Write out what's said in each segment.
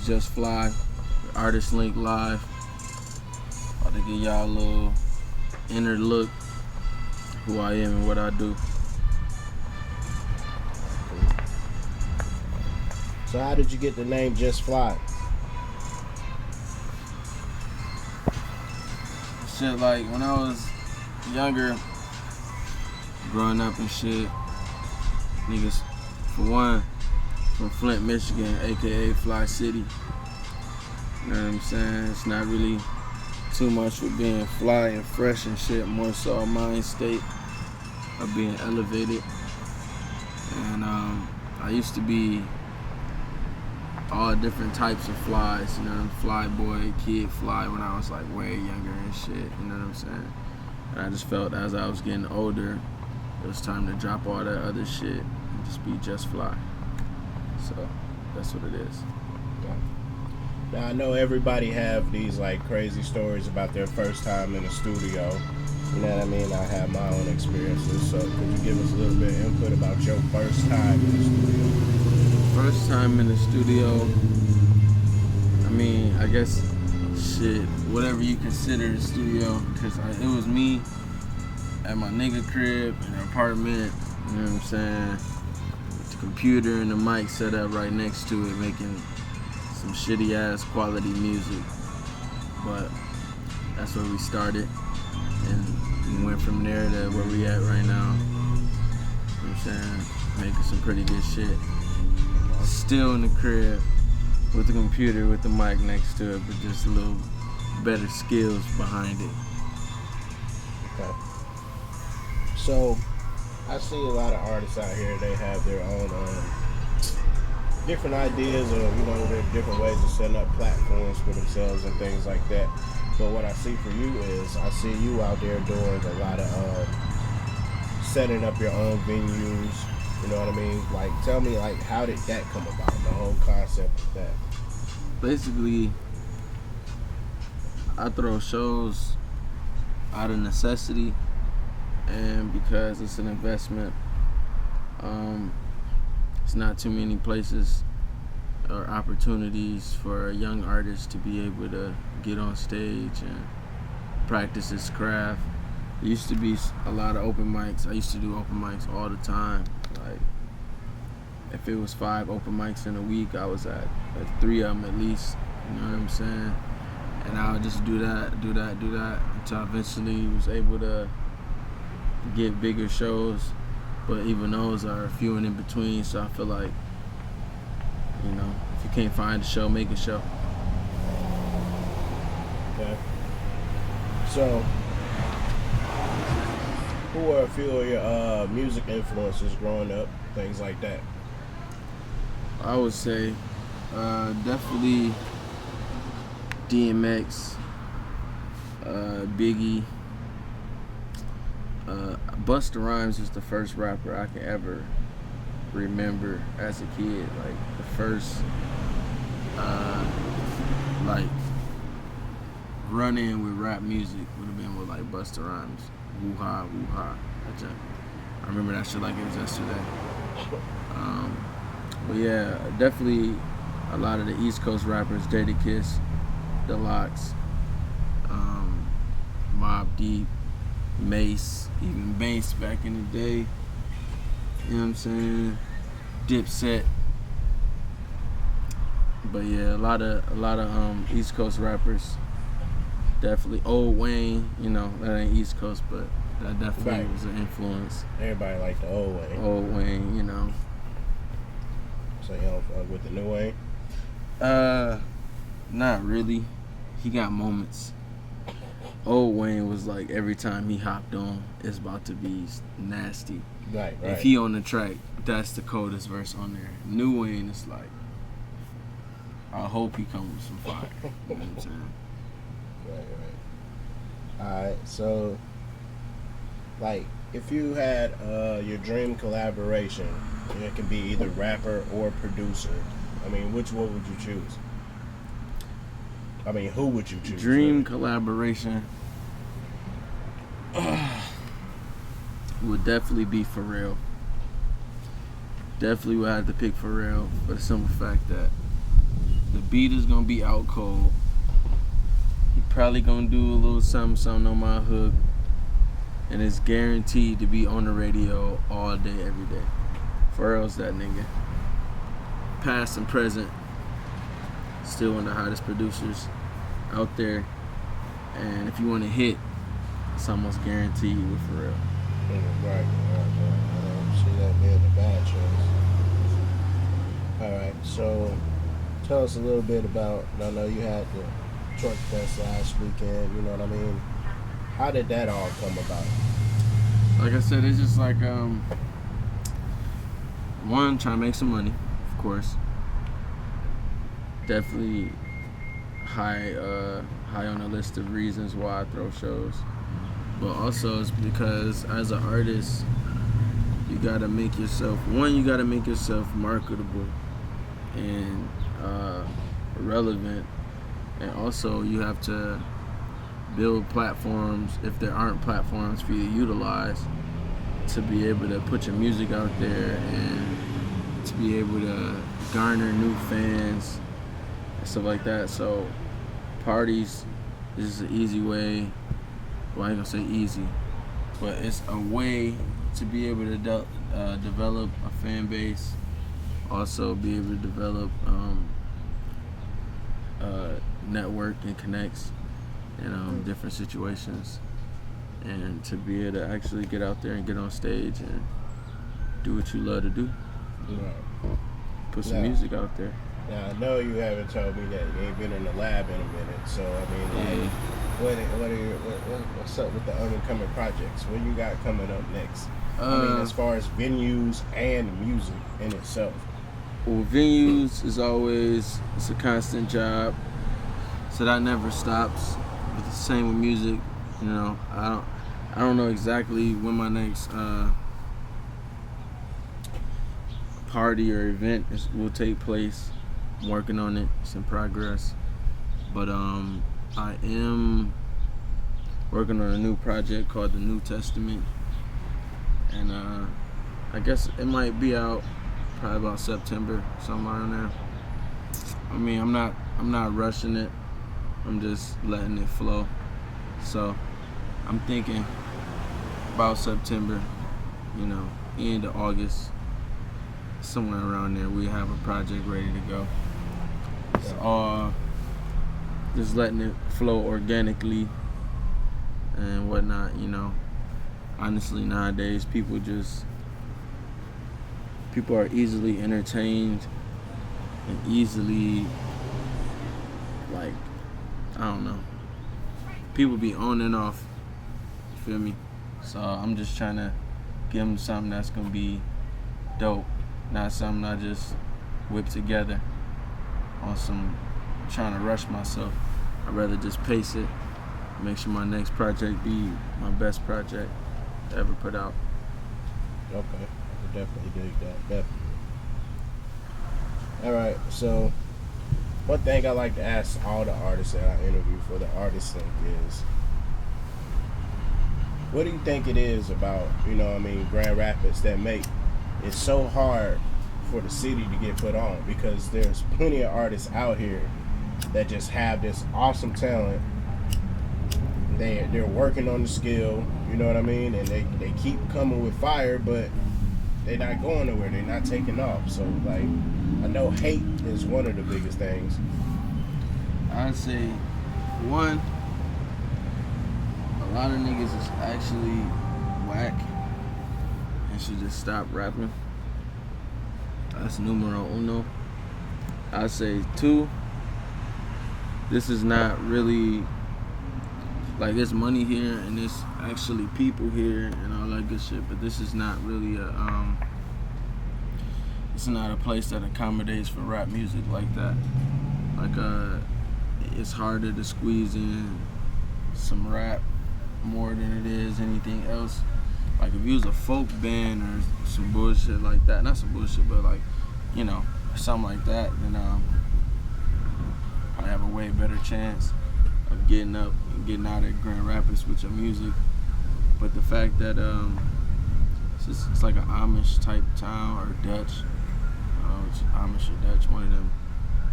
JusFlyy, Artist Link Live. About to give y'all a little inner look who I am and what I do. So how did you get the name JusFlyy? Shit, like when I was younger, growing up and shit, niggas, for one, from Flint, Michigan, aka Fly City. You know what I'm saying? It's not really too much for being fly and fresh and shit, more so a mind state of being elevated. And I used to be all different types of flies, you know, fly boy, kid fly when I was like way younger and shit, you know what I'm saying? And I just felt as I was getting older, it was time to drop all that other shit and just be JusFlyy. So that's what it is. Now I know everybody have these like crazy stories about their first time in the studio. You know what I mean? I have my own experiences. So could you give us a little bit of input about your first time in the studio? First time in the studio, I mean, I guess shit, whatever you consider the studio, because it was me at my nigga crib in an apartment, you know what I'm saying? With the computer and the mic set up right next to it, making some shitty ass quality music. But that's where we started, and we went from there to where we at right now. You know what I'm saying? Making some pretty good shit. Still in the crib with the computer with the mic next to it, but just a little better skills behind it. Okay. So I see a lot of artists out here, they have their own different ideas of, you know, there are different ways of setting up platforms for themselves and things like that. But what I see for you is, I see you out there doing a lot of setting up your own venues, you know what I mean? Like, tell me, like, how did that come about, the whole concept of that? Basically, I throw shows out of necessity and because it's an investment. It's not too many places or opportunities for a young artist to be able to get on stage and practice his craft. There used to be a lot of open mics. I used to do open mics all the time. Like, if it was 5 open mics in a week, I was at 3 of them at least. You know what I'm saying? And I would just do that until I eventually was able to get bigger shows. But even those are few and in between, so I feel like, you know, if you can't find a show, make a show. Okay. So, who are a few of your music influences growing up, things like that? I would say definitely DMX, Biggie. Busta Rhymes was the first rapper I can ever remember as a kid. Like the first like run in with rap music would have been with like Busta Rhymes. Woo ha, woo ha. I remember that shit like it was yesterday. But yeah, definitely a lot of the East Coast rappers, Jadakiss, Deluxe, Mobb Deep, Mace, even Mace back in the day. You know what I'm saying? Dipset. But yeah, a lot of East Coast rappers. Definitely Old Wayne, you know, that ain't East Coast, but that definitely was an influence. Everybody liked the Old Wayne. Old Wayne, you know. So you don't fuck with the new Wayne? Not really. He got moments. Old Wayne was like every time he hopped on, it's about to be nasty. Right. If he on the track, that's the coldest verse on there. New Wayne is like, I hope he comes with some fire. You know what I'm saying? Right. Alright, so like if you had your dream collaboration, and it can be either rapper or producer, I mean, which one would you choose? I mean, who would you choose? Dream collaboration would definitely be Pharrell. Definitely would have to pick Pharrell for the simple fact that The beat is gonna be out cold. He probably gonna do a little something on my hook, and it's guaranteed to be on the radio all day, every day. Pharrell's that nigga. Past and present, still one of the hottest producers out there. And if you want to hit, it's almost guaranteed with Pharrell. Right. I don't see that being a bad choice. Alright, so tell us a little bit about, I know you had the Truck Fest last weekend, you know what I mean? How did that all come about? Like I said, it's just like, one, trying to make some money, of course. Definitely high on the list of reasons why I throw shows. But also it's because as an artist, you gotta make yourself marketable and relevant, and also you have to build platforms, if there aren't platforms for you to utilize, to be able to put your music out there and to be able to garner new fans and stuff like that. So parties is an easy way. Well, I ain't gonna say easy, but it's a way to be able to develop a fan base. Also be able to develop network and connects in different situations, and to be able to actually get out there and get on stage and do what you love to do. Right. Put some music out there. Now I know you haven't told me that you ain't been in the lab in a minute, so I mean, what's up with the up and coming projects? What you got coming up next? I mean, as far as venues and music in itself. Well, venues is always, it's a constant job, so that never stops. But the same with music, I don't know exactly when my next party or event will take place. I'm working on it. It's in progress. But I am working on a new project called The New Testament, and I guess it might be out probably about September, somewhere around there. I mean, I'm not rushing it. I'm just letting it flow. So I'm thinking about September, end of August, somewhere around there, we have a project ready to go. It's all just letting it flow organically and whatnot. Honestly, nowadays people are easily entertained and easily, like, I don't know, people be on and off, you feel me? So I'm just trying to give them something that's gonna be dope, not something I just whip together on some trying to rush myself. I'd rather just pace it, make sure my next project be my best project to ever put out. Okay, I definitely dig that, definitely. Alright, so one thing I like to ask all the artists that I interview for the Artist Link is, what do you think it is about, Grand Rapids that make it so hard for the city to get put on? Because there's plenty of artists out here that just have this awesome talent. They're working on the skill, you know what I mean? And they keep coming with fire, but they're not going nowhere. They're not taking off. So, like, I know hate is one of the biggest things. I'd say, one, a lot of niggas is actually whack and should just stop rapping. That's numero uno. I'd say, two, this is not really, like, there's money here and there's actually people here and all that good shit, but this is not really it's not a place that accommodates for rap music like that. Like, it's harder to squeeze in some rap more than it is anything else. Like, if you was a folk band or some bullshit like that, not some bullshit, but like, something like that, then I have a way better chance of getting up and getting out of Grand Rapids with your music. But the fact that it's like an Amish type town, or Dutch, Amish or Dutch, one of them.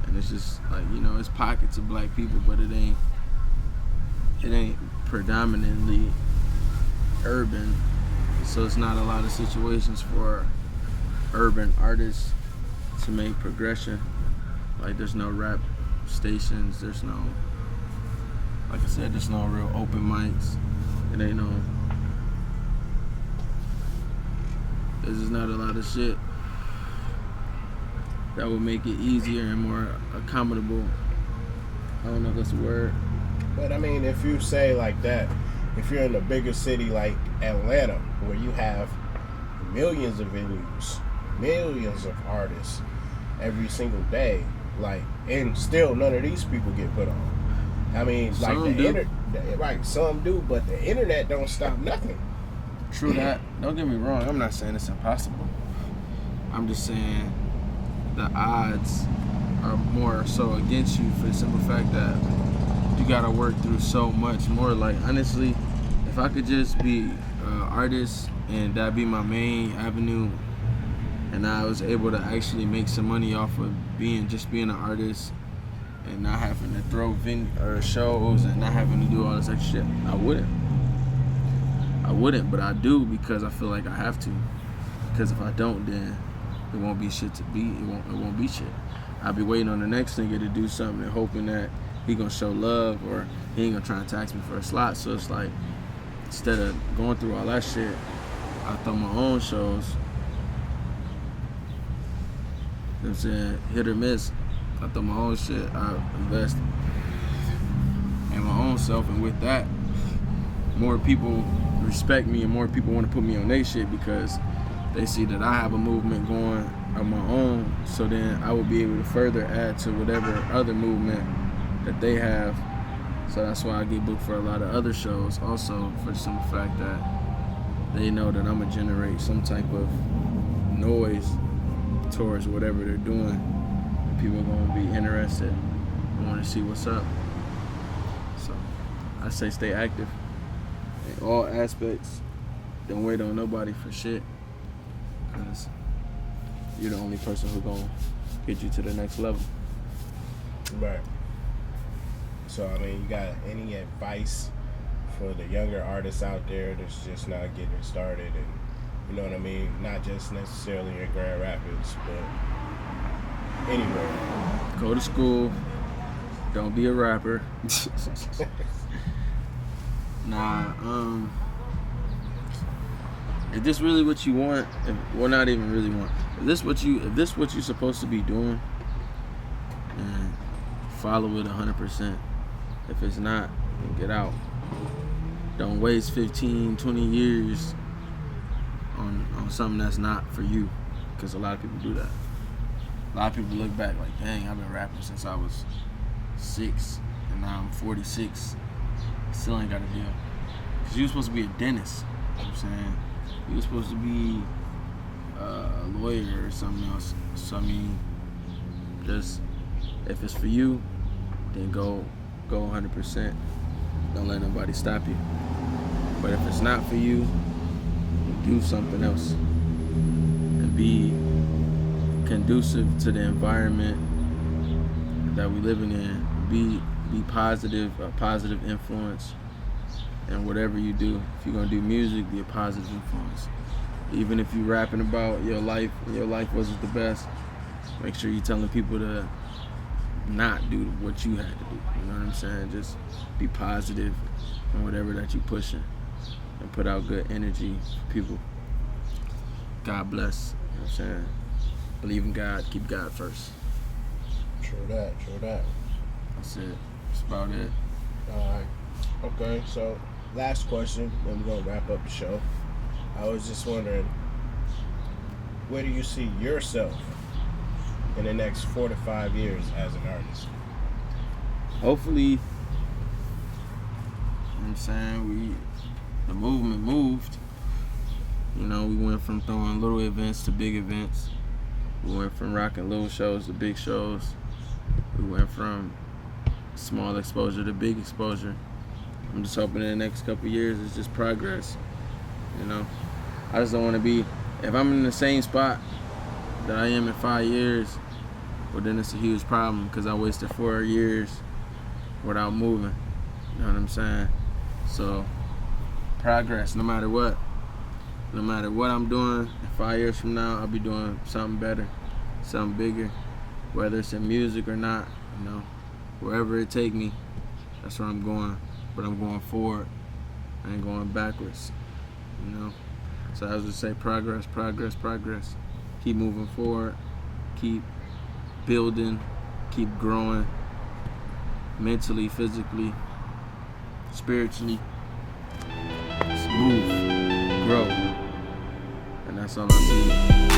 And it's just like, you know, it's pockets of black people, but it ain't predominantly urban. So it's not a lot of situations for urban artists to make progression. Like there's no rap stations, there's no, like I said, there's no real open mics. It ain't no, there's just not a lot of shit that would make it easier and more accommodable. I don't know if that's a word. But I mean, if you say like that, if you're in a bigger city like Atlanta, where you have millions of venues, millions of artists every single day, like, and still none of these people get put on. I mean, like Some do. Right, some do, but the internet don't stop nothing. True that. Don't get me wrong. I'm not saying it's impossible. I'm just saying the odds are more so against you for the simple fact that you gotta work through so much more. Like honestly, if I could just be an artist and that be my main avenue, and I was able to actually make some money off of being an artist and not having to throw shows and not having to do all this extra shit, I wouldn't, but I do because I feel like I have to. Because if I don't, then it won't be shit to be. It won't be shit. I'll be waiting on the next nigga to do something and hoping that he gonna show love or he ain't gonna try to tax me for a slot. So it's like, instead of going through all that shit, I throw my own shows. You know what I'm saying? Hit or miss. I throw my own shit. I invest in my own self, and with that, more people respect me and more people want to put me on their shit because they see that I have a movement going on my own. So then I will be able to further add to whatever other movement that they have. So that's why I get booked for a lot of other shows also, for the simple fact that they know that I'm gonna generate some type of noise towards whatever they're doing. And people are gonna be interested and want to see what's up. So I say stay active in all aspects. Don't wait on nobody for shit, because you're the only person who's gonna get you to the next level. Right. So I mean, you got any advice for the younger artists out there that's just not getting started, and you know what I mean? Not just necessarily in Grand Rapids, but anywhere. Go to school. Don't be a rapper. Nah, if this really what you want, not even really want. If this what you're supposed to be doing, then follow it 100%. If it's not, then get out. Don't waste 15, 20 years on something that's not for you, because a lot of people do that. A lot of people look back like, dang, I've been rapping since I was 6, and now I'm 46. Still ain't got a deal. Because you were supposed to be a dentist. You know what I'm saying? You were supposed to be a lawyer or something else. So, I mean, just, if it's for you, then go 100%. Don't let nobody stop you. But if it's not for you, do something else. And be conducive to the environment that we living in. Be positive, a positive influence in whatever you do. If you're gonna do music, be a positive influence. Even if you're rapping about your life and your life wasn't the best, make sure you're telling people to not do what you had to do. You know what I'm saying? Just be positive in whatever that you're pushing and put out good energy for people. God bless. You know what I'm saying? Believe in God, keep God first. True that. That's it. That's about it. Alright. Okay, so last question, then we're gonna wrap up the show. I was just wondering, where do you see yourself in the next 4 to 5 years as an artist? Hopefully, you know what I'm saying, the movement moved. You know, we went from throwing little events to big events. We went from rocking little shows to big shows. We went from small exposure to big exposure. I'm just hoping in the next couple of years it's just progress. You know, I just don't want to be, if I'm in the same spot that I am in 5 years, well then it's a huge problem because I wasted 4 years without moving. You know what I'm saying? So progress, no matter what I'm doing, 5 years from now I'll be doing something better, something bigger, whether it's in music or not. You know, wherever it take me, that's where I'm going. But I'm going forward. I ain't going backwards. You know. So I would just say progress. Keep moving forward. Keep building. Keep growing. Mentally, physically, spiritually. Just move. Grow. And that's all I see.